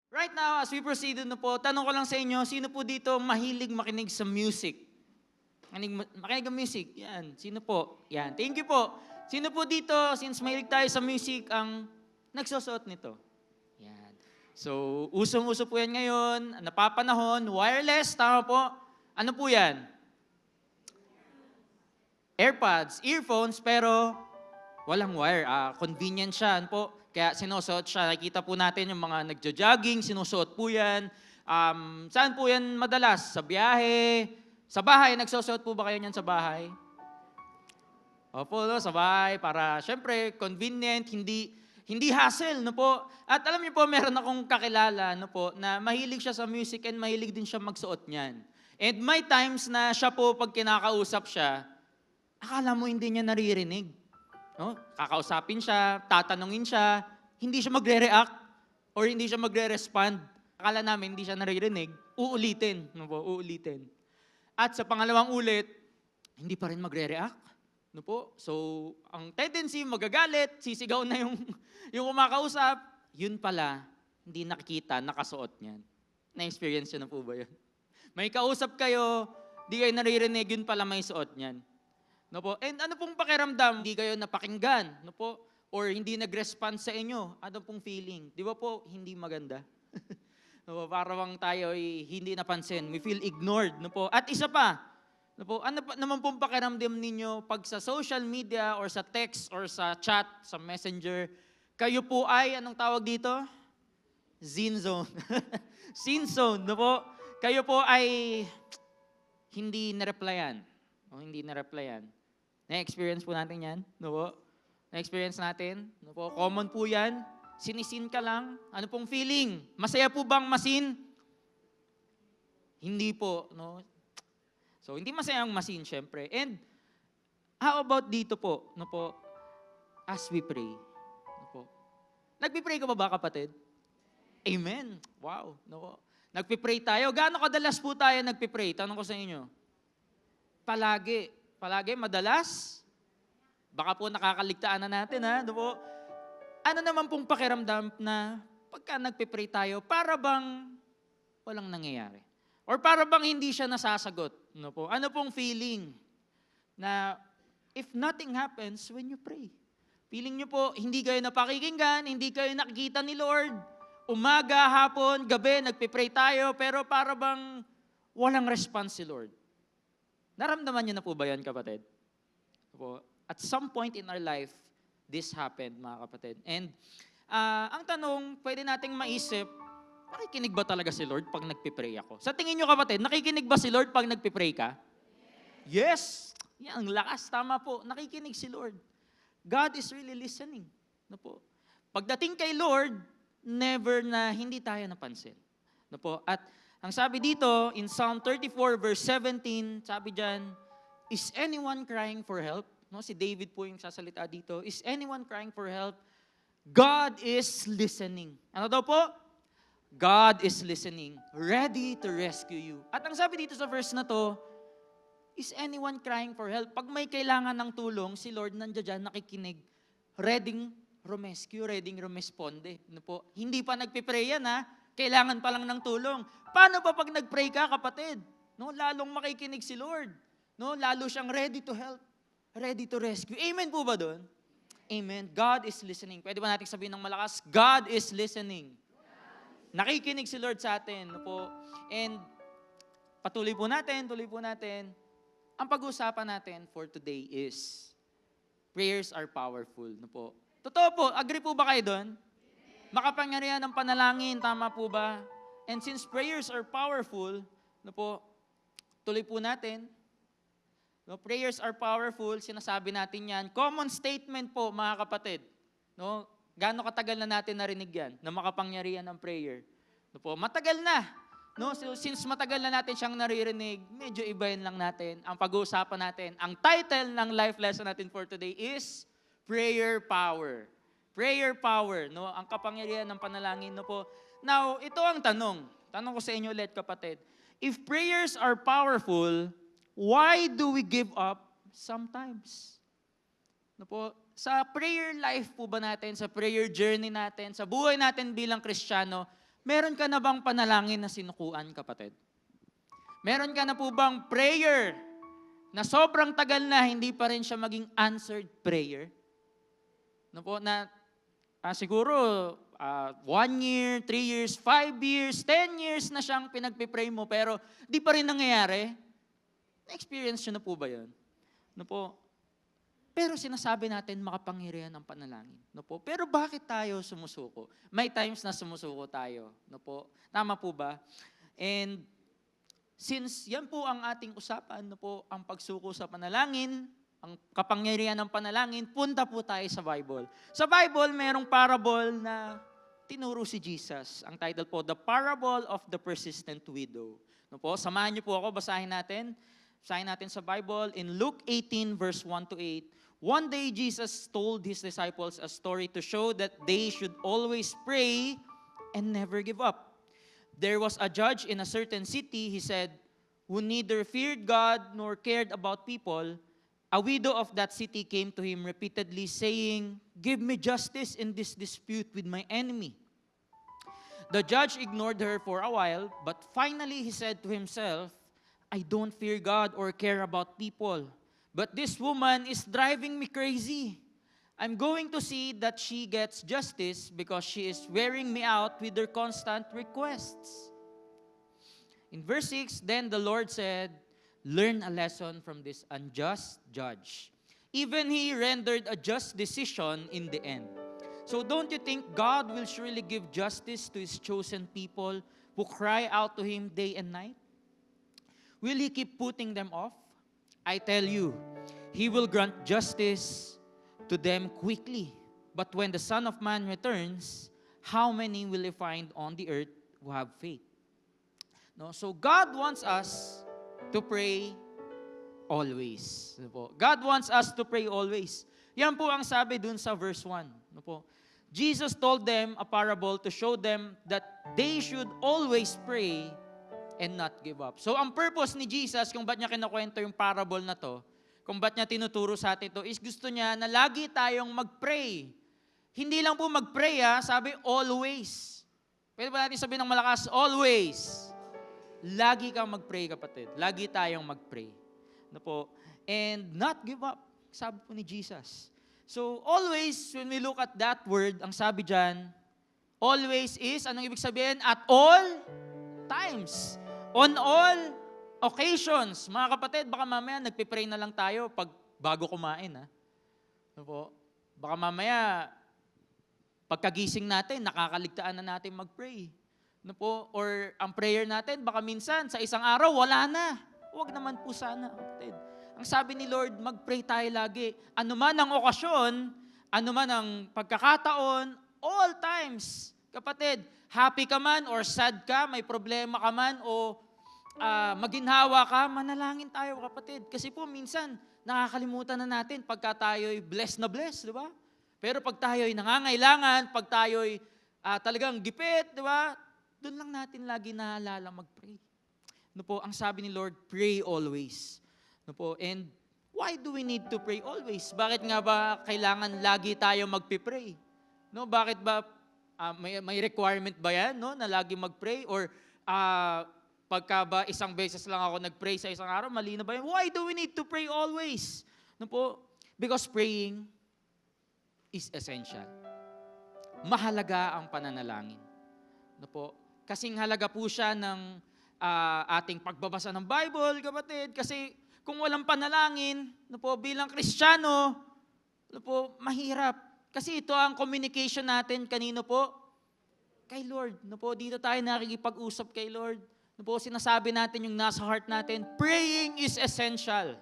Right now, as we proceed na po, tanong ko lang sa inyo, sino po dito mahilig makinig sa music? Makinig ng music? Yan. Sino po? Yan. Thank you po. Sino po dito, since mahilig tayo sa music, ang nagsusuot nito? Yan. So, usong-uso po yan ngayon, napapanahon, wireless, tama po? Ano po yan? AirPods, earphones, pero walang wire. Convenient siya. Ano po? Kaya sinusuot siya. Nakikita po natin yung mga nagja-jogging, sinusuot po yan. Saan po yan madalas? Sa biyahe? Sa bahay, nagsusuot po ba kayo niyan sa bahay? Opo, no, sa bahay para syempre convenient, hindi hassle, no po. At alam niyo po, meron akong kakilala, no po, na mahilig siya sa music and mahilig din siya magsuot niyan. And may times na siya po pag kinakausap siya, akala mo hindi niya naririnig. No? Kakausapin siya, tatanungin siya, hindi siya magre-react or hindi siya magre-respond. Akala namin hindi siya naririnig, uulitin, no po, uulitin. At sa pangalawang ulit, hindi pa rin magre-react. No po? So, ang tendency, magagalit, sisigaw na yung kumakausap, yun pala, hindi nakikita, nakasuot niyan. Na-experience yun na po ba yun? May kausap kayo, di kayo naririnig, yun pala may suot niyan. No po? And ano pong pakiramdam? Hindi kayo napakinggan, no po? Or hindi nag-respond sa inyo. Ano pong feeling? Di ba po, hindi maganda? No po? Para bang tayo ay hindi napansin. We feel ignored, no po? At isa pa, no po, ano pa naman pong pakiramdam ninyo pag sa social media or sa text or sa chat, sa messenger, kayo po ay, anong tawag dito? Zine zone. Scene zone, no po? Kayo po ay hindi na-replyan. O hindi na-replyan. Na-experience po natin yan, no po? Na-experience natin, no po? Common po yan. Sinisin ka lang. Ano pong feeling? Masaya po bang masin? Hindi po, no? So, hindi masayang masin, syempre. And, how about dito po, no po, as we pray, no po. Nagpipray ka ba, kapatid? Amen. Wow, no po. Nagpipray tayo. Gaano kadalas po tayo nagpipray? Tanong ko sa inyo. Palagi. Palagi, madalas? Baka po nakakaligtaan na natin, ha? No po. Ano naman pong pakiramdam na pagka nagpipray tayo, para bang walang nangyayari? Or para bang hindi siya nasasagot? No po? Ano pong feeling na if nothing happens when you pray? Feeling nyo po, hindi kayo napakikinggan, hindi kayo nakikita ni Lord. Umaga, hapon, gabi, nagpipray tayo, pero para bang walang response si Lord. Naramdaman nyo na po ba yan, kapatid? Po? At some point in our life, this happened, mga kapatid. And ang tanong, pwede nating maisip, nakikinig ba talaga si Lord pag nagpipray ako? Sa tingin nyo, kapatid, nakikinig ba si Lord pag nagpipray ka? Yes! Yan, ang lakas. Tama po. Nakikinig si Lord. God is really listening. No po? Pagdating kay Lord, never na hindi tayo napansin. No po? At ang sabi dito, in Psalm 34 verse 17, sabi dyan, is anyone crying for help? No, si David po yung sasalita dito. Is anyone crying for help? God is listening. Ano daw po? God is listening, ready to rescue you. At ang sabi dito sa verse na to, is anyone crying for help? Pag may kailangan ng tulong, si Lord nandiyan dyan, nakikinig, ready rumescue, ready rumesponde. Ano po? Hindi pa nagpipray yan, ha? Kailangan pa lang ng tulong. Paano pa pag nagpray ka, kapatid? No, lalong makikinig si Lord. No, lalo siyang ready to help, ready to rescue. Amen po ba doon? Amen. God is listening. Pwede ba natin sabihin ng malakas? God is listening. Nakikinig si Lord sa atin, no po. And tuloy po natin. Ang pag-uusapan natin for today is prayers are powerful, no po. Totoo po, agree po ba kayo doon? Makapangyarihan ng panalangin, tama po ba? And since prayers are powerful, no po, tuloy po natin. No, prayers are powerful, sinasabi natin yan. Common statement po, mga kapatid. No, gaano katagal na natin narinig yan, na makapangyarihan ng prayer? No po, matagal na. No, so, since matagal na natin siyang naririnig, medyo ibahin lang natin ang pag-uusapan natin. Ang title ng life lesson natin for today is Prayer Power. Prayer power, no? Ang kapangyarihan ng panalangin, no po. Now, ito ang tanong. Tanong ko sa inyo ulit, kapatid. If prayers are powerful, why do we give up sometimes? No po, sa prayer life po ba natin, sa prayer journey natin, sa buhay natin bilang Kristiyano, Meron ka na bang panalangin na sinukuan, kapatid? Meron ka na po bang prayer na sobrang tagal na hindi pa rin siya maging answered prayer? No po, na siguro 1 year, 3 years, 5 years, 10 years na siyang pinagpipray mo pero di pa rin nangyayari? Na-experience nyo na po ba yun? No po, pero sinasabi natin makapangyarihan ang panalangin. No po, pero bakit tayo sumusuko? May times na sumusuko tayo. No po, tama po ba? And since yan po ang ating usapan, no po, ang pagsuko sa panalangin, ang kapangyarihan ng panalangin, punta po tayo sa Bible. Sa Bible, mayroong parable na tinuro si Jesus. Ang title po, The Parable of the Persistent Widow. No po, samahan niyo po ako, basahin natin. Basahin natin sa Bible in Luke 18 verse 1 to 8. One day, Jesus told His disciples a story to show that they should always pray and never give up. There was a judge in a certain city, he said, who neither feared God nor cared about people. A widow of that city came to him repeatedly saying, "Give me justice in this dispute with my enemy." The judge ignored her for a while, but finally he said to himself, "I don't fear God or care about people, but this woman is driving me crazy. I'm going to see that she gets justice because she is wearing me out with her constant requests." In verse 6, then the Lord said, "Learn a lesson from this unjust judge. Even he rendered a just decision in the end. So don't you think God will surely give justice to His chosen people who cry out to Him day and night? Will He keep putting them off? I tell you, He will grant justice to them quickly. But when the Son of Man returns, how many will He find on the earth who have faith?" No? So God wants us to pray always. Ano po? God wants us to pray always. Yan po ang sabi dun sa verse 1. Ano po? Jesus told them a parable to show them that they should always pray and not give up. So ang purpose ni Jesus, kung ba't niya kinukwento yung parable na to, kung ba't niya tinuturo sa atin to, is gusto niya na lagi tayong mag-pray. Hindi lang po mag-pray, sabi always. Pwede ba natin sabihin ng malakas, always. Lagi kang mag-pray, kapatid. Lagi tayong mag-pray. No po? And not give up, sabi po ni Jesus. So, always, when we look at that word, ang sabi dyan, always is, anong ibig sabihin? At all times. On all occasions. Mga kapatid, baka mamaya nagpipray na lang tayo bago kumain. No po? Baka mamaya, pagkagising natin, nakakaligtaan na natin mag-pray. No po? Or ang prayer natin, baka minsan sa isang araw, wala na. Huwag naman po sana, kapatid. Ang sabi ni Lord, mag-pray tayo lagi. Ano man ang okasyon, ano man ang pagkakataon, all times. Kapatid, happy ka man or sad ka, may problema ka man o maginhawa ka, manalangin tayo, kapatid. Kasi po minsan, nakakalimutan na natin pagka tayo'y blessed na blessed, di ba? Pero pag tayo'y nangangailangan, pag tayo'y talagang gipit, di ba? Doon lang natin lagi naalala mag-pray. No po, ang sabi ni Lord, pray always. No po, and why do we need to pray always? Bakit nga ba kailangan lagi tayo magpipray? No, bakit ba may requirement ba yan, no, na lagi mag-pray or pagka ba isang beses lang ako nag-pray sa isang araw, mali na ba yan? Why do we need to pray always? No po, because praying is essential. Mahalaga ang pananalangin. No po, kasing halaga po siya ng ating pagbabasa ng Bible, kapatid, kasi kung walang panalangin, no po, bilang Kristiyano, no po, mahirap. Kasi ito ang communication natin kanino po? Kay Lord. No po, dito tayo nakikipag-usap kay Lord. No po, sinasabi natin yung nasa heart natin, praying is essential.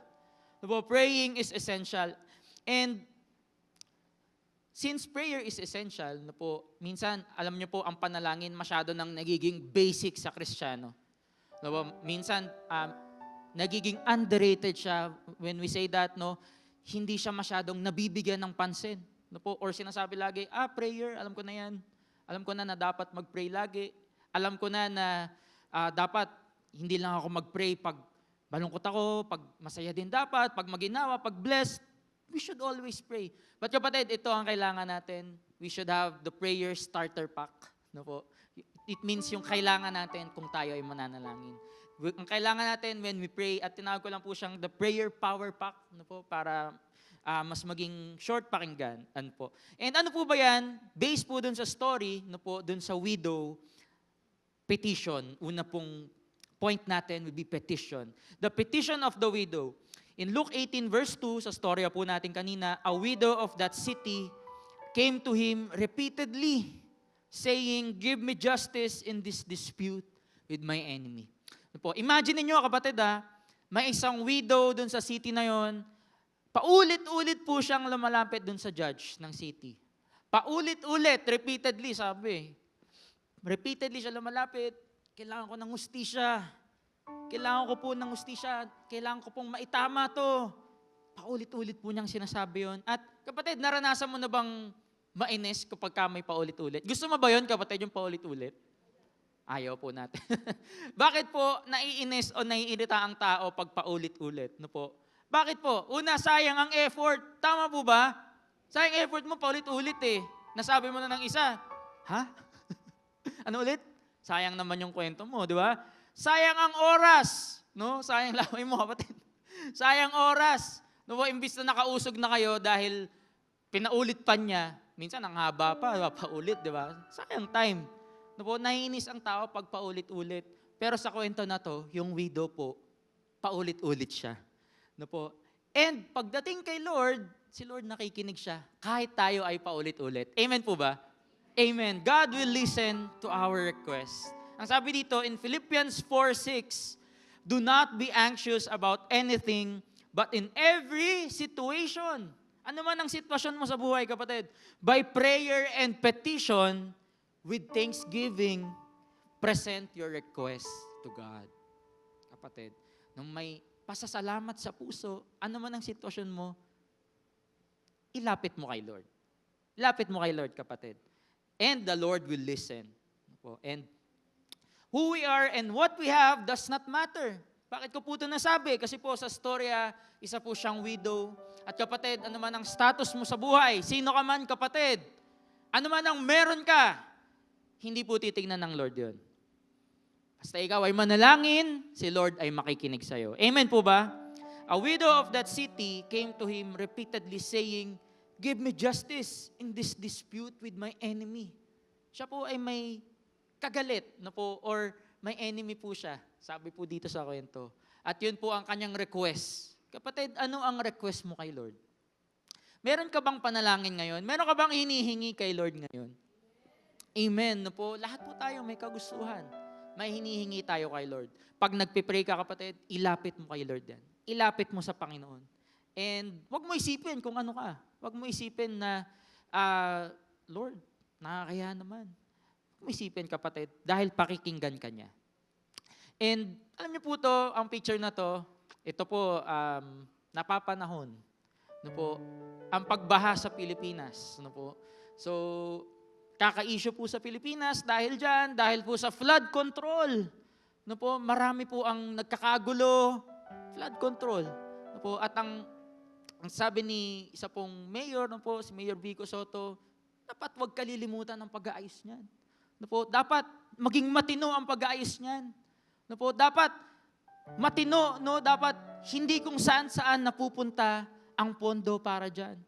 No po, praying is essential. And since prayer is essential, no po, minsan, alam niyo po, ang panalangin masyado nang nagiging basic sa Kristiyano. No po, minsan, nagiging underrated siya. When we say that, no, hindi siya masyadong nabibigyan ng pansin. No po, or sinasabi lagi, prayer, alam ko na yan. Alam ko na dapat mag-pray lagi. Alam ko na dapat hindi lang ako mag-pray pag malungkot ako, pag masaya din dapat, pag maginawa, pag blessed. We should always pray. But kapatid, ito ang kailangan natin. We should have the prayer starter pack. No po. It means yung kailangan natin kung tayo ay mananalangin. Ang kailangan natin when we pray, at tinawag ko lang po siyang the prayer power pack, no po, para mas maging short pakinggan. Ano po. And ano po ba yan? Based po dun sa story, no po, dun sa widow, petition. Una pong point natin would be petition. The petition of the widow. In Luke 18 verse 2, sa storya po natin kanina, a widow of that city came to him repeatedly, saying, "Give me justice in this dispute with my enemy." Po, imagine niyo kapatid may isang widow dun sa city na yon, paulit-ulit po siyang lumalapit dun sa judge ng city. Paulit-ulit, repeatedly, sabi. Repeatedly siya lumalapit, kailangan ko ng hustisya. Kailangan ko po ng hustisya. Kailangan ko pong maitama to. Paulit-ulit po niyang sinasabi yon. At kapatid, naranasan mo na bang mainis kapag may paulit-ulit? Gusto mo ba yon kapatid, yung paulit-ulit? Ayaw po natin. Bakit po naiinis o naiirita ang tao pag paulit-ulit? No po? Bakit po? Una, sayang ang effort. Tama po ba? Sayang effort mo, paulit-ulit eh. Nasabi mo na ng isa. Ha? Ano ulit? Sayang naman yung kwento mo, di ba? Sayang ang oras. No? Sayang laway mo, kapatid. Sayang oras. No po, imbis na nakausog na kayo dahil pinaulit pa niya, minsan ang haba pa, diba? Paulit, di ba? Sayang time. No po, naiinis ang tao pag paulit-ulit. Pero sa kwento na to, yung widow po, paulit-ulit siya. No po. And pagdating kay Lord, si Lord nakikinig siya. Kahit tayo ay paulit-ulit. Amen po ba? Amen. God will listen to our request. Ang sabi dito in Philippians 4:6, "Do not be anxious about anything, but in every situation." Ano man ang sitwasyon mo sa buhay, kapatid? By prayer and petition, with thanksgiving, present your request to God. Kapatid, nung may pasasalamat sa puso, ano man ang sitwasyon mo, ilapit mo kay Lord. Ilapit mo kay Lord, kapatid. And the Lord will listen. And who we are and what we have does not matter. Bakit ko po ito nasabi? Kasi po sa storya, isa po siyang widow. At kapatid, ano man ang status mo sa buhay, sino ka man, kapatid, ano man ang meron ka, hindi po titignan ng Lord yun. Basta ikaw ay manalangin, si Lord ay makikinig sa'yo. Amen po ba? A widow of that city came to him repeatedly saying, "Give me justice in this dispute with my enemy." Siya po ay may kagalit na po, or may enemy po siya. Sabi po dito sa kwento. At yun po ang kanyang request. Kapatid, ano ang request mo kay Lord? Meron ka bang panalangin ngayon? Meron ka bang hinihingi kay Lord ngayon? Amen. No po, lahat po tayo may kagustuhan. May hinihingi tayo kay Lord. Pag nagpipray ka, kapatid, ilapit mo kay Lord yan. Ilapit mo sa Panginoon. And wag mo isipin kung ano ka. Wag mo isipin na, Lord, nakakaya naman. Wag mo isipin, kapatid, dahil pakikinggan ka niya. And alam niyo po to, ang picture na to, ito po, napapanahon. No po, ang pagbaha sa Pilipinas. No po. So, kaka-issue po sa Pilipinas dahil dyan, dahil po sa flood control. No po, marami po ang nagkakagulo, flood control. No po, at ang sabi ni isa pong mayor, no po, si Mayor Vico Soto, dapat wag kalilimutan ang pag-aayos niyan. No po, dapat maging matino ang pag-aayos niyan. No po, dapat matino, no, dapat hindi kung saan-saan napupunta ang pondo para diyan.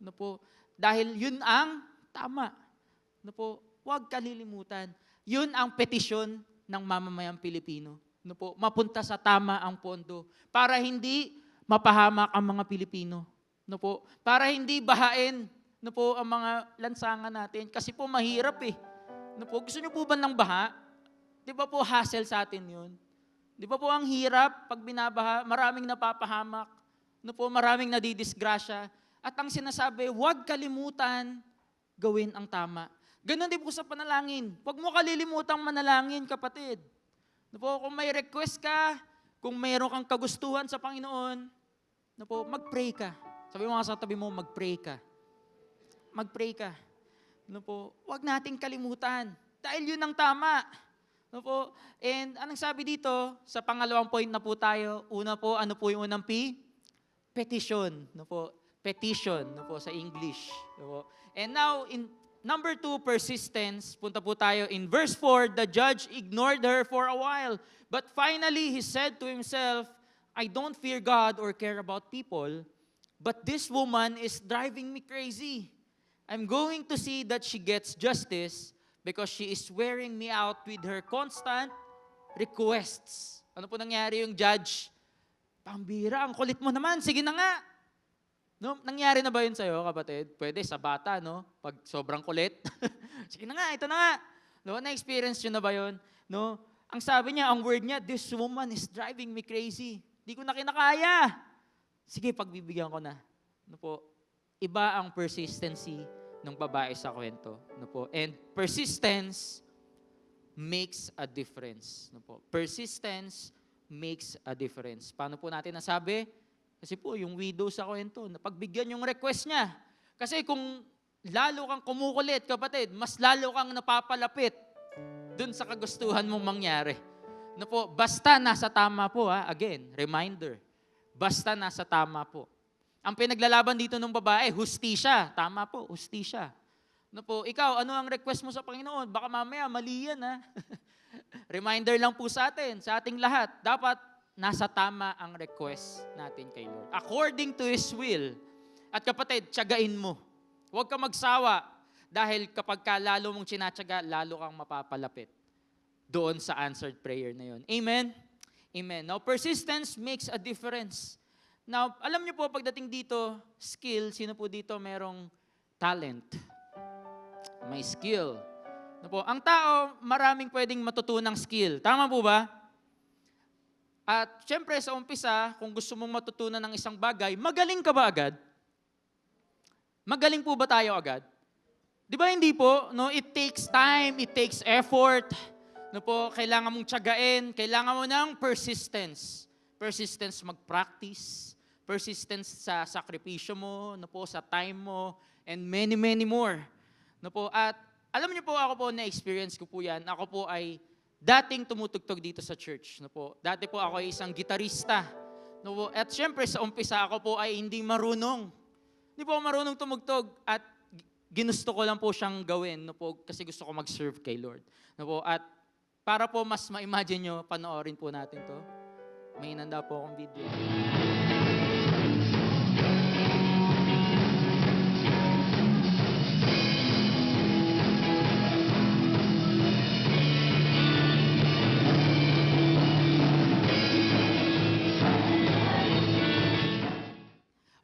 No po, dahil yun ang tama. No po, huwag kalilimutan. Yun ang petisyon ng mamamayang Pilipino. No po, mapunta sa tama ang pondo para hindi mapahamak ang mga Pilipino. No po, para hindi bahain, no po, ang mga lansangan natin kasi po mahirap eh. No po, gusto niyo po ba ng baha? 'Di ba po hassle sa atin 'yun? 'Di ba po ang hirap pag binabaha, maraming napapahamak. No po, maraming nadidisgrasya. At ang sinasabi, huwag kalimutan gawin ang tama. Ganon din po sa panalangin. Huwag mo kalilimutang manalangin, kapatid. No po, kung may request ka, kung mayroon kang kagustuhan sa Panginoon, no po, mag-pray ka. Sabi mo nga sa tabi mo, mag-pray ka. Mag-pray ka. No po, huwag nating kalimutan. Dahil yun ang tama. No po, and anong sabi dito, sa pangalawang point na po tayo, una po, ano po yung unang P? Petition. No po, petition, no po, sa English. No po. And now, number 2, persistence. Punta po tayo in verse 4, the judge ignored her for a while. But finally, he said to himself, I don't fear God or care about people, but this woman is driving me crazy. I'm going to see that she gets justice because she is wearing me out with her constant requests. Ano po nangyari yung judge? Pambira, ang kulit mo naman, sige na nga. No, nangyari na ba yun sa'yo, kapatid? Pwede sa bata, no? Pag sobrang kulit. Sige na nga, ito na nga. No, na-experience nyo na ba yun? No? Ang sabi niya, ang word niya, this woman is driving me crazy. Di ko na kinakaya. Sige, pagbibigyan ko na. No po? Iba ang persistency ng babae sa kwento. No po? And persistence makes a difference. No po? Persistence makes a difference. Paano po natin nasabi? Kasi po, yung widow sa kwento, napagbigyan yung request niya. Kasi kung lalo kang kumukulit, kapatid, mas lalo kang napapalapit dun sa kagustuhan mong mangyari. Na po, basta nasa tama po, again, reminder, basta nasa tama po. Ang pinaglalaban dito ng babae, hustisya. Tama po, hustisya. Na po, ikaw, ano ang request mo sa Panginoon? Baka mamaya, mali yan, ha? Reminder lang po sa atin, sa ating lahat. Dapat, nasa tama ang request natin kay Lord. According to His will. At kapatid, tiyagain mo. Huwag ka magsawa dahil kapag ka lalo mong tinatyaga, lalo kang mapapalapit doon sa answered prayer na yun. Amen? Amen. Now, persistence makes a difference. Now, alam niyo po, pagdating dito, skill, sino po dito merong talent? May skill. Ano po? Ang tao, maraming pwedeng matutunang skill. Tama po ba? At syempre sa umpisa, kung gusto mong matutunan ng isang bagay, magaling ka ba agad? Magaling po ba tayo agad? Di ba hindi po? No, it takes time, it takes effort. No po, kailangan mong tiyagain, kailangan mo ng persistence. Persistence mag-practice, persistence sa sakripisyo mo, no po, sa time mo, and many, many more. No po, at alam niyo po, ako po na-experience ko po yan. Ako po ay dating tumutugtog dito sa church. No po. Dati po ako ay isang gitarista. No po. At syempre sa umpisa ako po ay hindi marunong. Hindi po ako marunong tumugtog at ginusto ko lang po siyang gawin. No po, kasi gusto ko mag-serve kay Lord. No po. At para po mas ma-imagine nyo, panoorin po natin to. May inanda po akong video.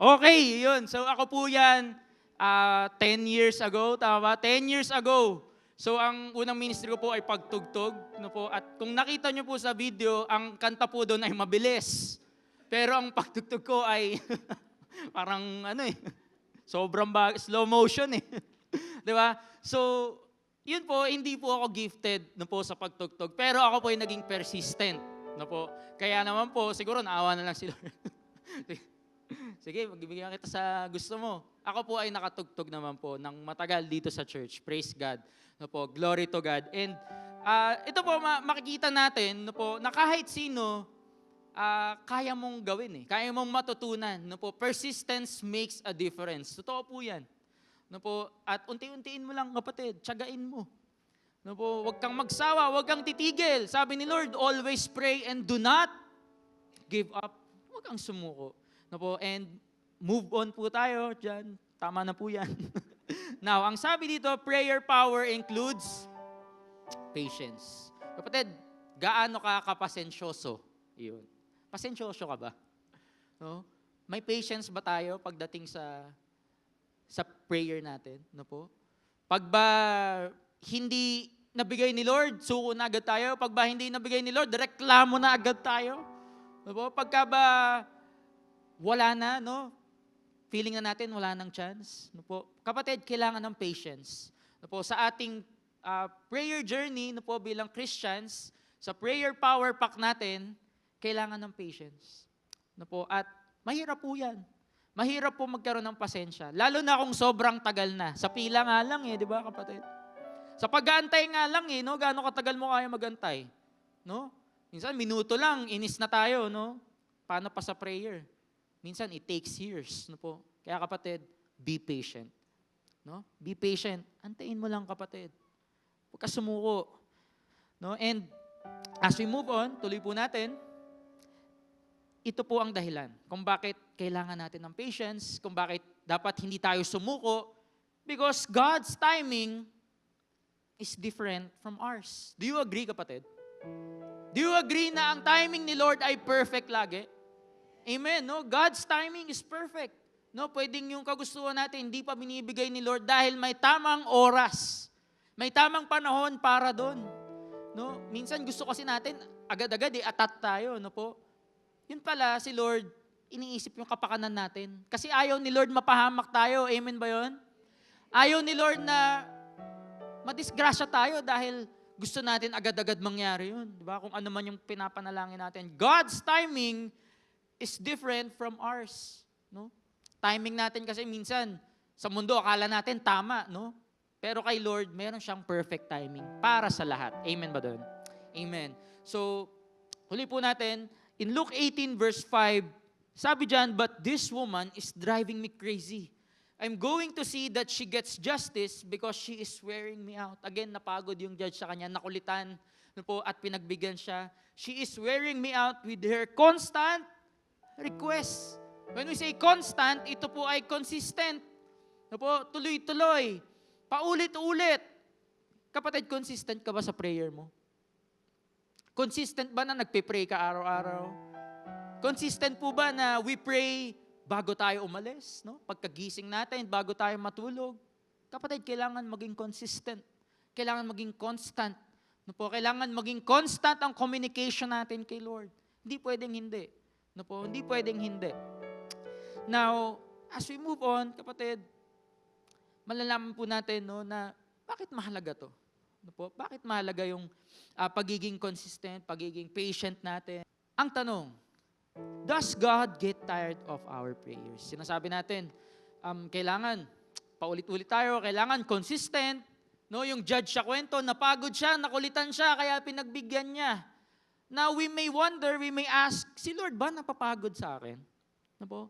Okay, yun. So ako po yan 10 years ago, tama? 10 years ago. So ang unang ministry ko po ay pagtugtog. No po? At kung nakita nyo po sa video, ang kanta po doon ay mabilis. Pero ang pagtugtog ko ay parang sobrang slow motion eh. Di ba? So, yun po, hindi po ako gifted no po sa pagtugtog. Pero ako po ay naging persistent. No po? Kaya naman po, siguro naawa na lang si Lord. Sige, magbibigyan kita sa gusto mo. Ako po ay nakatugtog naman po ng matagal dito sa church. Praise God. No po, glory to God. And ito po, makikita natin no po, na kahit sino, kaya mong gawin eh. Kaya mong matutunan. No po, persistence makes a difference. Totoo po yan. No po, at unti-untiin mo lang, kapatid. Tiyagain mo. No po, huwag kang magsawa, huwag kang titigil. Sabi ni Lord, always pray and do not give up. Huwag kang sumuko. No po, and move on po tayo dyan. Tama na po yan. Now, ang sabi dito, prayer power includes patience. Kapatid, gaano ka kapasensyoso? Iyon. Pasensyoso ka ba? No? May patience ba tayo pagdating sa prayer natin? No po? Pag ba hindi nabigay ni Lord, suko na agad tayo. Pag ba hindi nabigay ni Lord, reklamo na agad tayo. No po? Pagka ba wala na, no? Feeling na natin, wala nang chance. No po? Kapatid, kailangan ng patience. No po? Sa ating prayer journey, no po, bilang Christians, sa prayer power pack natin, kailangan ng patience. No po? At mahirap po yan. Mahirap po magkaroon ng pasensya. Lalo na kung sobrang tagal na. Sa pila nga lang di ba kapatid? Sa pag-aantay nga lang no? Gaano katagal mo kaya magantay? No? Minsan, minuto lang, inis na tayo, no? Paano pa sa prayer? Minsan, it takes years. No po? Kaya kapatid, be patient. No? Be patient. Antayin mo lang, kapatid. Huwag ka sumuko. No? And as we move on, tuloy po natin, ito po ang dahilan kung bakit kailangan natin ng patience, kung bakit dapat hindi tayo sumuko, because God's timing is different from ours. Do you agree, kapatid? Do you agree na ang timing ni Lord ay perfect lagi? Amen, no? God's timing is perfect. No, pwedeng yung kagustuhan natin hindi pa binibigay ni Lord dahil may tamang oras. May tamang panahon para doon. No? Minsan gusto kasi natin agad-agad atat tayo, no po? Yun pala si Lord iniisip yung kapakanan natin. Kasi ayaw ni Lord mapahamak tayo. Amen ba yun? Ayaw ni Lord na madisgrasya tayo dahil gusto natin agad-agad mangyari yun. Diba? Kung ano man yung pinapanalangin natin. God's timing is different from ours. No? Timing natin kasi minsan, sa mundo, akala natin tama. No? Pero kay Lord, meron siyang perfect timing para sa lahat. Amen ba doon? Amen. So, huli po natin, in Luke 18 verse 5, sabi dyan, but this woman is driving me crazy. I'm going to see that she gets justice because she is wearing me out. Again, napagod yung judge sa kanya, nakulitan po, at pinagbigyan siya. She is wearing me out with her constant request. When we say constant, ito po ay consistent. Po, tuloy-tuloy, paulit-ulit. Kapatid, consistent ka ba sa prayer mo? Consistent ba na nagpe-pray ka araw-araw? Consistent po ba na we pray bago tayo umalis? No? Pagkagising natin, bago tayo matulog? Kapatid, kailangan maging consistent. Kailangan maging constant. No po? Kailangan maging constant ang communication natin kay Lord. Hindi pwedeng hindi. No po? Hindi pwedeng hindi. Now, as we move on, kapatid, malalaman po natin no, na bakit mahalaga to? No po? Bakit mahalaga yung pagiging consistent, pagiging patient natin? Ang tanong, does God get tired of our prayers? Sinasabi natin, kailangan paulit-ulit tayo, kailangan consistent. No, yung judge sa kwento, napagod siya, nakulitan siya, kaya pinagbigyan niya. Now, we may wonder, we may ask, si Lord ba napapagod sa akin? No po?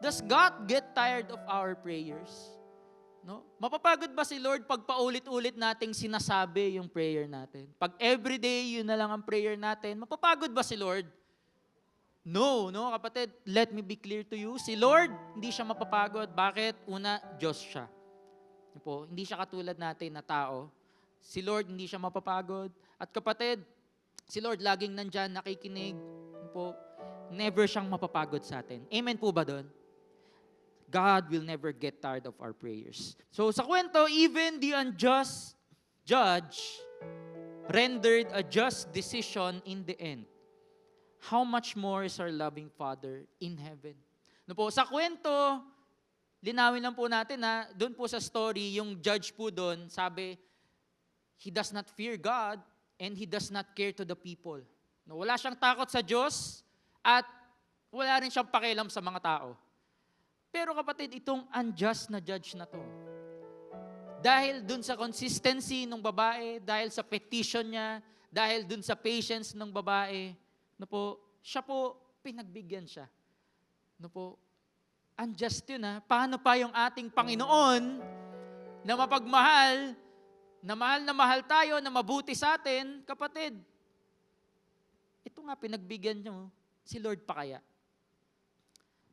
Does God get tired of our prayers? No? Mapapagod ba si Lord pag paulit-ulit nating sinasabi yung prayer natin? Pag everyday yun na lang ang prayer natin, mapapagod ba si Lord? No, kapatid, let me be clear to you. Si Lord, hindi siya mapapagod. Bakit? Una, Diyos siya. Po, hindi siya katulad natin na tao. Si Lord, hindi siya mapapagod. At kapatid, si Lord laging nandyan, nakikinig. Po, never siyang mapapagod sa atin. Amen po ba doon? God will never get tired of our prayers. So sa kwento, even the unjust judge rendered a just decision in the end. How much more is our loving Father in heaven? No po, sa kwento, linawin lang po natin na doon po sa story, yung judge po doon, sabi, he does not fear God and he does not care to the people. No, wala siyang takot sa Diyos at wala rin siyang pakialam sa mga tao. Pero kapatid, itong unjust na judge na to, dahil dun sa consistency ng babae, dahil sa petition niya, dahil dun sa patience ng babae, no po, siya po, pinagbigyan siya. No po, unjust yun ha. Paano pa yung ating Panginoon na mapagmahal, na mahal tayo, na mabuti sa atin, kapatid, ito nga pinagbigyan niyo, si Lord pa kaya?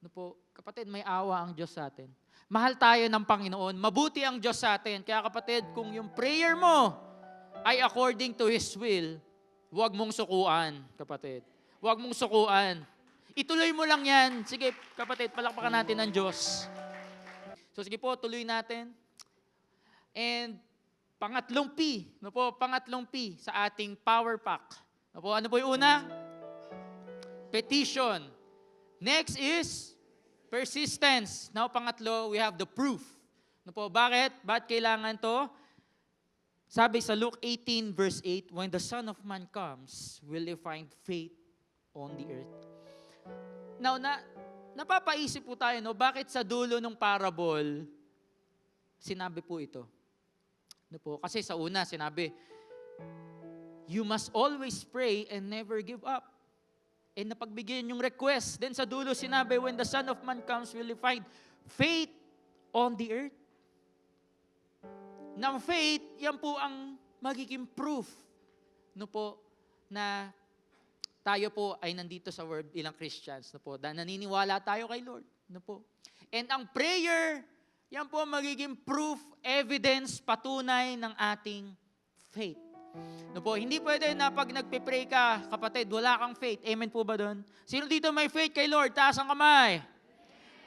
No po, kapatid, may awa ang Diyos sa atin. Mahal tayo ng Panginoon. Mabuti ang Diyos sa atin. Kaya kapatid, kung yung prayer mo ay according to His will, huwag mong sukuan, kapatid. Huwag mong sukuan. Ituloy mo lang yan. Sige, kapatid, palakpakan natin ang Diyos. So sige po, tuloy natin. And pangatlong P, no po, pangatlong P sa ating power pack. No po, ano po yung una? Petition. Next is persistence. Now, pangatlo, we have the proof. No po, bakit? Bakit kailangan to? Sabi sa Luke 18 verse 8, when the Son of Man comes, will He find faith on the earth? Now, napapaisip po tayo, no? Bakit sa dulo ng parable, sinabi po ito? No po, kasi sa una, sinabi, you must always pray and never give up. And napagbigyan yung request. Then sa dulo sinabi, when the Son of Man comes, will He find faith on the earth? ng faith, yan po ang magiging proof, no po, na tayo po ay nandito sa world bilang Christians, no po, dahil naniniwala tayo kay Lord, no po. And ang prayer, yan po ang magiging proof, evidence, patunay ng ating faith. No po, hindi pwede na pag nagpe-pray ka, kapatid, wala kang faith. Amen po ba doon? Sino dito may faith kay Lord? Taas ang kamay.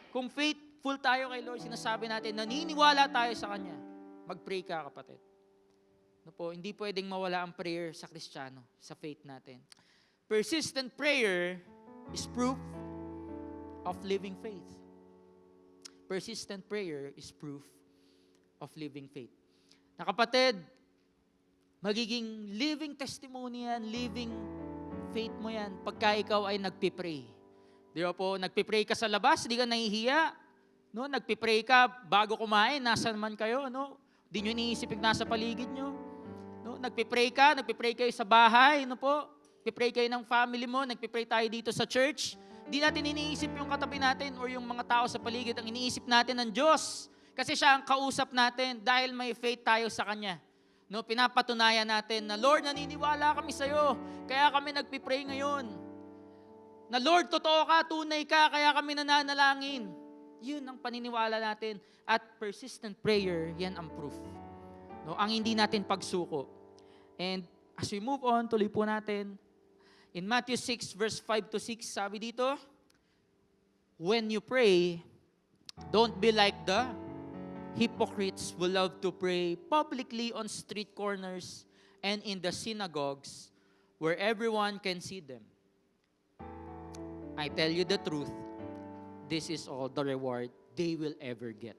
Kung faithful tayo kay Lord, sinasabi natin, naniniwala tayo sa Kanya. Mag-pray ka, kapatid. No po, hindi pwedeng mawala ang prayer sa Kristiyano, sa faith natin. Persistent prayer is proof of living faith. Persistent prayer is proof of living faith. Na kapatid, magiging living testimony yan, living faith mo yan, pagka ikaw ay nagpipray. Di ba po, nagpipray ka sa labas, di ka nahihiya. No? Nagpipray ka bago kumain, nasan man kayo, no? Di nyo iniisip yung nasa paligid nyo. No? Nagpipray kayo sa bahay, no po? Nagpipray kayo ng family mo, nagpipray tayo dito sa church. Di natin iniisip yung katabi natin or yung mga tao sa paligid, ang iniisip natin ng Diyos. Kasi siya ang kausap natin dahil may faith tayo sa Kanya. No, pinapatunayan natin na, Lord, naniniwala kami sa iyo, kaya kami nagpipray ngayon. Na Lord, totoo ka, tunay ka, kaya kami nananalangin. Yun ang paniniwala natin. At persistent prayer, yan ang proof. No, ang hindi natin pagsuko. And as we move on, tuloy po natin. In Matthew 6, verse 5 to 6, sabi dito, when you pray, don't be like the hypocrites who love to pray publicly on street corners and in the synagogues where everyone can see them. I tell you the truth, this is all the reward they will ever get.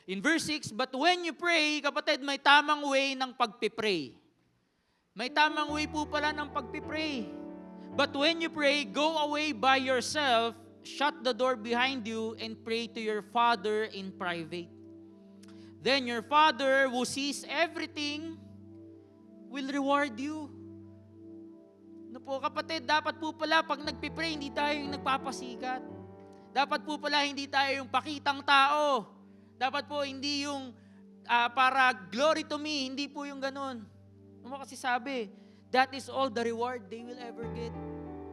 In verse 6, but when you pray, kapatid, may tamang way ng pagpipray. May tamang way po pala ng pagpipray. But when you pray, go away by yourself, shut the door behind you, and pray to your Father in private. Then your Father who sees everything will reward you. No po, kapatid, dapat po pala pag nagpipray, hindi tayo yung nagpapasikat. Dapat po pala hindi tayo yung pakitang tao. Dapat po hindi yung para glory to me, hindi po yung ganun. Ano kasi sabi, that is all the reward they will ever get.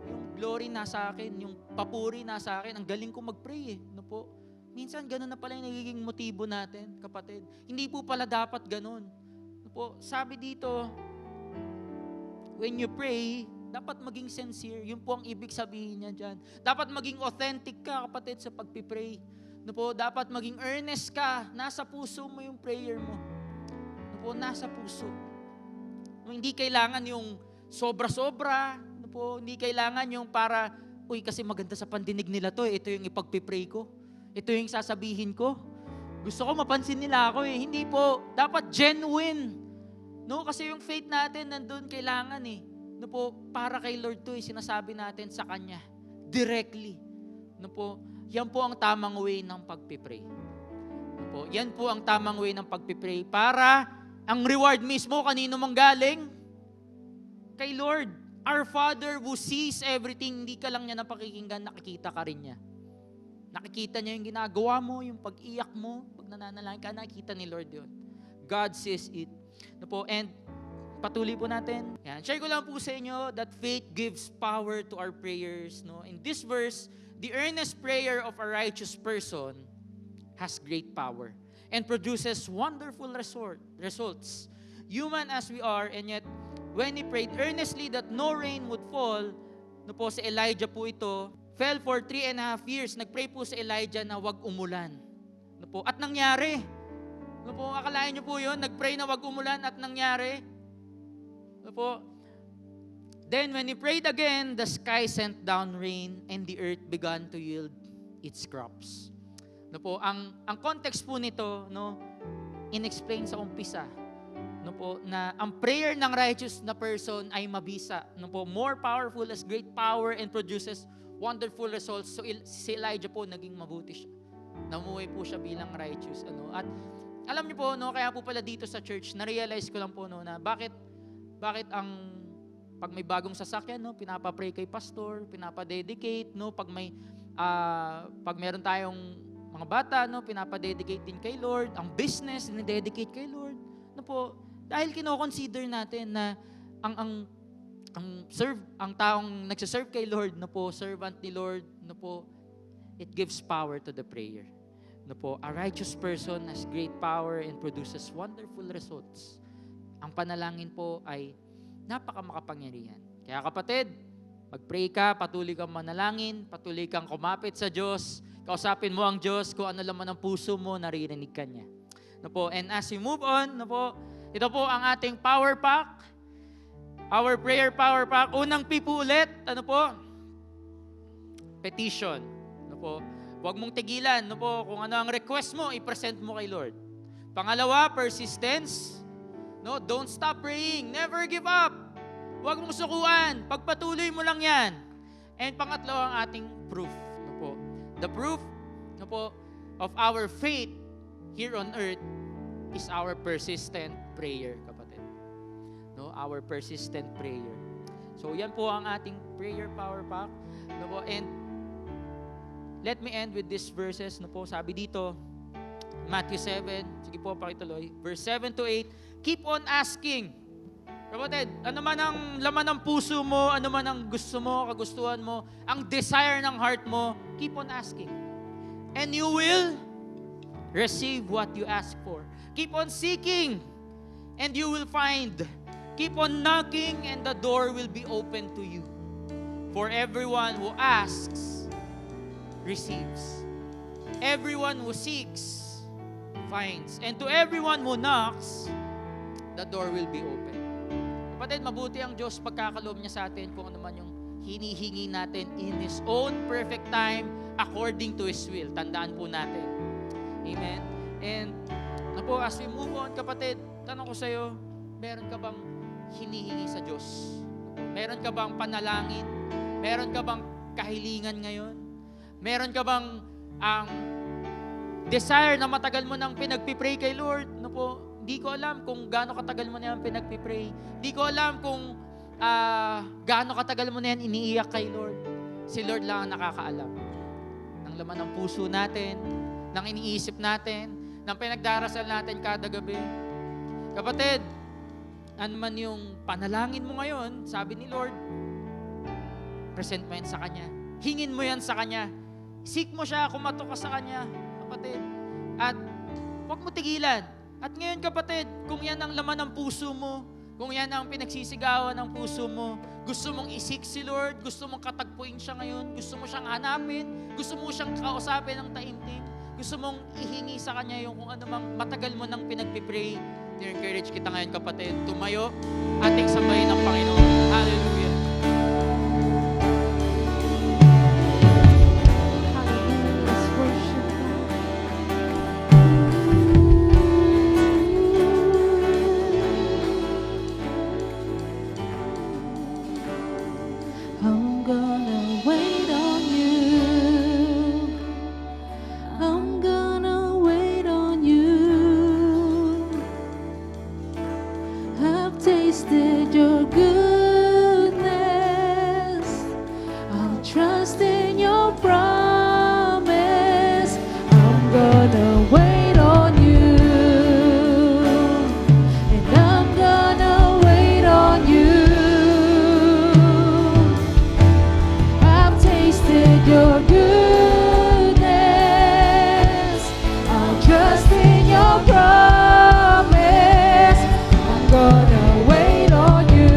Yung glory nasa akin, yung papuri nasa akin. Ang galing ko mag-pray eh. No po? Minsan, ganun na pala yung nagiging motibo natin, kapatid. Hindi po pala dapat ganun. No po? Sabi dito, when you pray, dapat maging sincere. Yun po ang ibig sabihin niya dyan. Dapat maging authentic ka, kapatid, sa pagpipray. No po? Dapat maging earnest ka. Nasa puso mo yung prayer mo. No po? Nasa puso. No, hindi kailangan yung sobra-sobra. No po? Hindi kailangan yung para, uy, kasi maganda sa pandinig nila to, ito yung ipagpipray ko. Ito yung sasabihin ko. Gusto ko mapansin nila ako eh. Hindi po. Dapat genuine. No? Kasi yung faith natin nandun kailangan eh. No po, para kay Lord to eh. Sinasabi natin sa Kanya. Directly. No po, yan po ang tamang way ng pagpipray. No po, yan po ang tamang way ng pagpipray. Para ang reward mismo kanino mang galing? Kay Lord. Our Father who sees everything. Hindi ka lang niya napakikinggan, nakikita ka rin niya. Nakikita niya yung ginagawa mo, yung pag-iyak mo, pag nananalangin ka, nakikita ni Lord yun. God sees it. No po, and patuloy po natin. Yan. Share ko lang po sa inyo that faith gives power to our prayers. No? In this verse, the earnest prayer of a righteous person has great power and produces wonderful results. Human as we are, and yet, when he prayed earnestly that no rain would fall, no po, si Elijah po ito, fell for 3.5 years. Nagpray po sa Elijah na wag umulan. No po? At nangyari. No po? Akalain niyo po yun? Nagpray na wag umulan at nangyari. No po? Then when he prayed again, the sky sent down rain and the earth began to yield its crops. No po? Ang context po nito, no, inexplain sa umpisa. No po, na ang prayer ng righteous na person ay mabisa. No po? More powerful, has great power and produces wonderful results. So si Elijah po naging mabuti siya. Namuhay po siya bilang righteous. At alam niyo po, no, kaya po pala dito sa church, na-realize ko lang po no, na bakit ang pag may bagong sasakyan, no, pinapa-pray kay pastor, pinapa-dedicate, no, pag meron tayong mga bata, no, pinapadedicate din kay Lord. Ang business, dinededicate kay Lord. No po, dahil kino-consider natin na ang taong nagsiserve kay Lord, no po, servant ni Lord, no po, it gives power to the prayer. No po, a righteous person has great power and produces wonderful results. Ang panalangin po ay napakamakapangyarihan. Kaya kapatid, mag-pray ka, patuloy kang manalangin, patuloy kang kumapit sa Diyos, kausapin mo ang Diyos, kung ano laman ang puso mo, naririnig ka niya. No po, and as we move on, no po, ito po ang ating power pack, our prayer power pack. Unang P po ulit, ano po? Petition. No po, huwag mong tigilan, no po, kung ano ang request mo, i-present mo kay Lord. Pangalawa, persistence. No, don't stop praying, never give up. Huwag mong sukuan, pagpatuloy mo lang yan. And pangatlo, ang ating proof. No po, the proof, no po, of our faith here on earth is our persistent prayer, kapatid. No, our persistent prayer. So yan po ang ating prayer power pack. No po, and let me end with these verses. No po, sabi dito, Matthew 7, sige po, pakituloy, verse 7 to 8, keep on asking. Kapatid, ano man ang laman ng puso mo, ano man ang gusto mo, kagustuhan mo, ang desire ng heart mo, keep on asking. And you will receive what you ask for. Keep on seeking, and you will find. Keep on knocking, and the door will be open to you. For everyone who asks, receives. Everyone who seeks, finds. And to everyone who knocks, the door will be open. Kapatid, mabuti ang Diyos pagkakaloob niya sa atin kung ano man yung hinihingi natin in His own perfect time according to His will. Tandaan po natin. Amen? And ano po, as we move on, kapatid, tanong ko sa iyo, meron ka bang hinihingi sa Diyos? Meron ka bang panalangin? Meron ka bang kahilingan ngayon? Meron ka bang ang desire na matagal mo nang pinagpipray kay Lord? Ano po, di ko alam kung gaano katagal mo na yan pinagpipray. Di ko alam kung gaano katagal mo na yan iniiyak kay Lord. Si Lord lang ang nakakaalam. Ng laman ng puso natin, ng iniisip natin, ng pinagdarasal natin kada gabi. Kapatid, ano man yung panalangin mo ngayon, sabi ni Lord, present mo yan sa Kanya. Hingin mo yan sa Kanya. Seek mo siya, kumato ka sa Kanya, kapatid. At huwag mo tigilan. At ngayon, kapatid, kung yan ang laman ng puso mo, kung yan ang pinagsisigawan ng puso mo, gusto mong isik si Lord, gusto mong katagpuin siya ngayon, gusto mo siyang hanapin, gusto mo siyang kausapin ng taimtim, gusto mong ihingi sa Kanya yung kung ano mang matagal mo nang pinagpipray, encourage kita ngayon, kapatid, tumayo, ating sambahin ng Panginoon. Hallelujah. Tasted your goodness. I'll trust in your promise. I'm gonna wait on you, and I'm gonna wait on you. I've tasted your goodness. I'll trust in your promise. I'm gonna wait on you.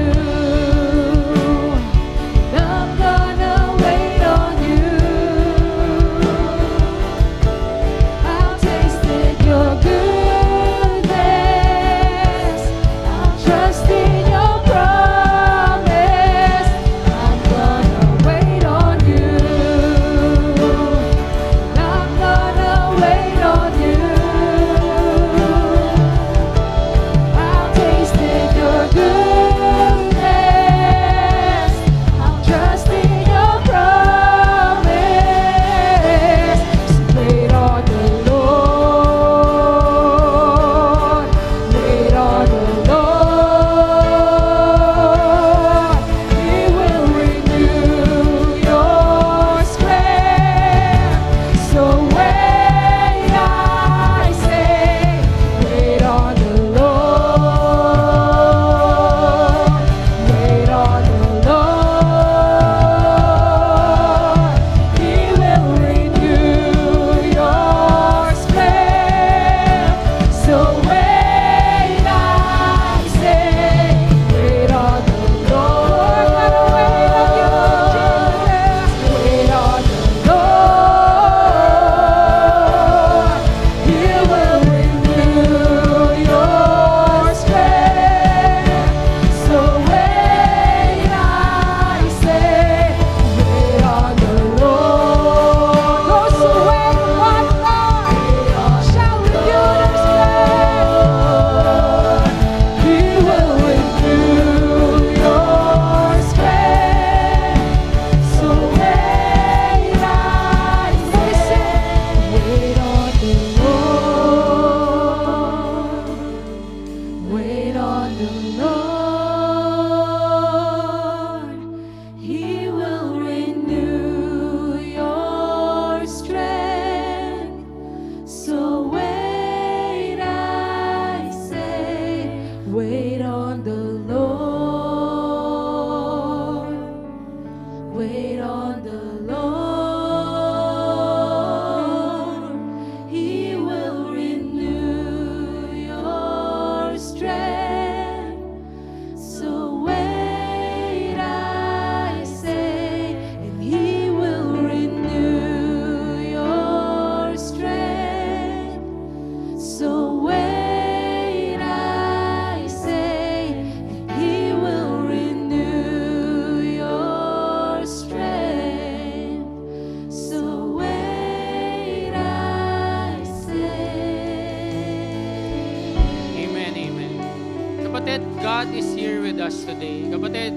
us today. Kapatid,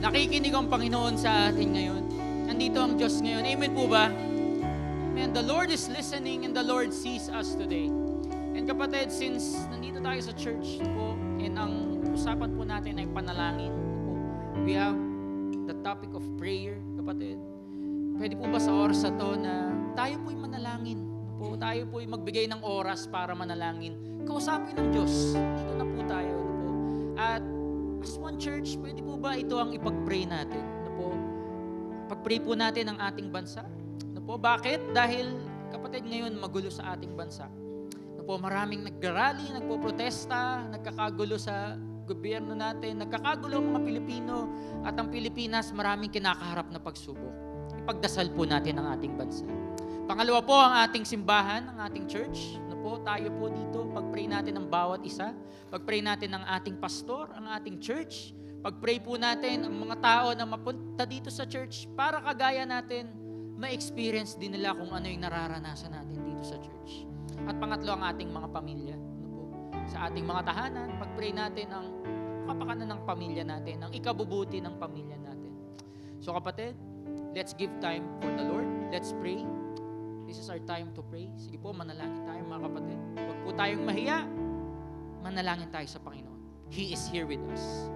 nakikinig ang Panginoon sa atin ngayon. Nandito ang Diyos ngayon. Amen po ba? Amen. The Lord is listening and the Lord sees us today. And kapatid, since nandito tayo sa church po, and ang usapan po natin ay panalangin po, we have the topic of prayer, kapatid. Pwede po ba sa oras na to na tayo po'y manalangin po, tayo po'y magbigay ng oras para manalangin. Kausapin ng Diyos. Dito na po tayo po. At as one church, pwede po ba ito ang ipag-pray natin? Po? Pag-pray po natin ang ating bansa. Po? Bakit? Dahil kapatid, ngayon magulo sa ating bansa. Po, maraming naggarali, nagpo-protesta, nagkakagulo sa gobyerno natin, nagkakagulo ang mga Pilipino, at ang Pilipinas maraming kinakaharap na pagsubok. Ipagdasal po natin ang ating bansa. Pangalawa po, ang ating simbahan, ang ating church. Tayo po dito, pag-pray natin ang bawat isa. Pag-pray natin ang ating pastor, ang ating church. Pag-pray po natin ang mga tao na mapunta dito sa church para kagaya natin, ma-experience din nila kung ano yung nararanasan natin dito sa church. At pangatlo, ang ating mga pamilya. Sa ating mga tahanan, pag-pray natin ang kapakanan ng pamilya natin, ang ikabubuti ng pamilya natin. So kapatid, let's give time for the Lord. Let's pray. This is our time to pray. Sige po, manalangin tayo mga kapatid. Huwag po tayong mahiya. Manalangin tayo sa Panginoon. He is here with us.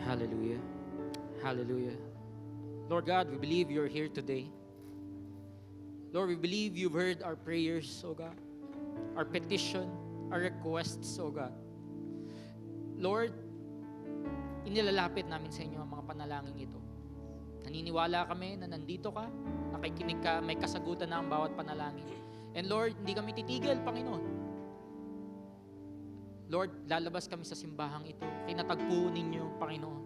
Hallelujah. Hallelujah. Lord God, we believe you're here today. Lord, we believe you've heard our prayers, O God, our petition, our requests, O God. Lord, inilalapit namin sa inyo ang mga panalangin ito. Naniniwala kami na nandito ka, nakikinig ka, may kasagutan na ang bawat panalangin. And Lord, hindi kami titigil, Panginoon. Lord, lalabas kami sa simbahang ito. Kinatagpo ninyo, Panginoon.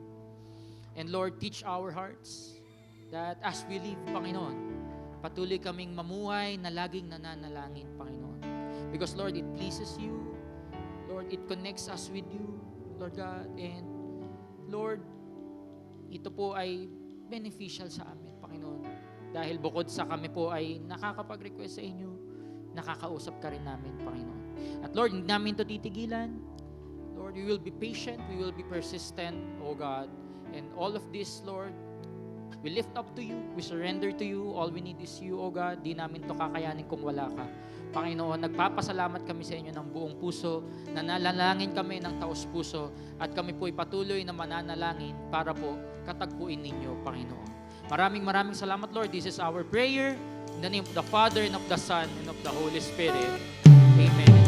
And Lord, teach our hearts that as we live, Panginoon, patuloy kaming mamuhay na laging nananalangin, Panginoon. Because Lord, it pleases you. Lord, it connects us with you, Lord God. And Lord, ito po ay beneficial sa amin, Panginoon. Dahil bukod sa kami po ay nakakapag-request sa inyo, nakakausap ka rin namin, Panginoon. At Lord, hindi namin ito titigilan. Lord, we will be patient, we will be persistent, O God. And all of this, Lord, we lift up to you, we surrender to you. All we need is you, O God. Di namin ito kakayanin kung wala ka. Panginoon, nagpapasalamat kami sa inyo ng buong puso, nananalangin kami ng taos puso, at kami po'y patuloy na mananalangin para po katagpuin ninyo, Panginoon. Maraming salamat, Lord. This is our prayer. In the name of the Father, and of the Son, and of the Holy Spirit. Amen.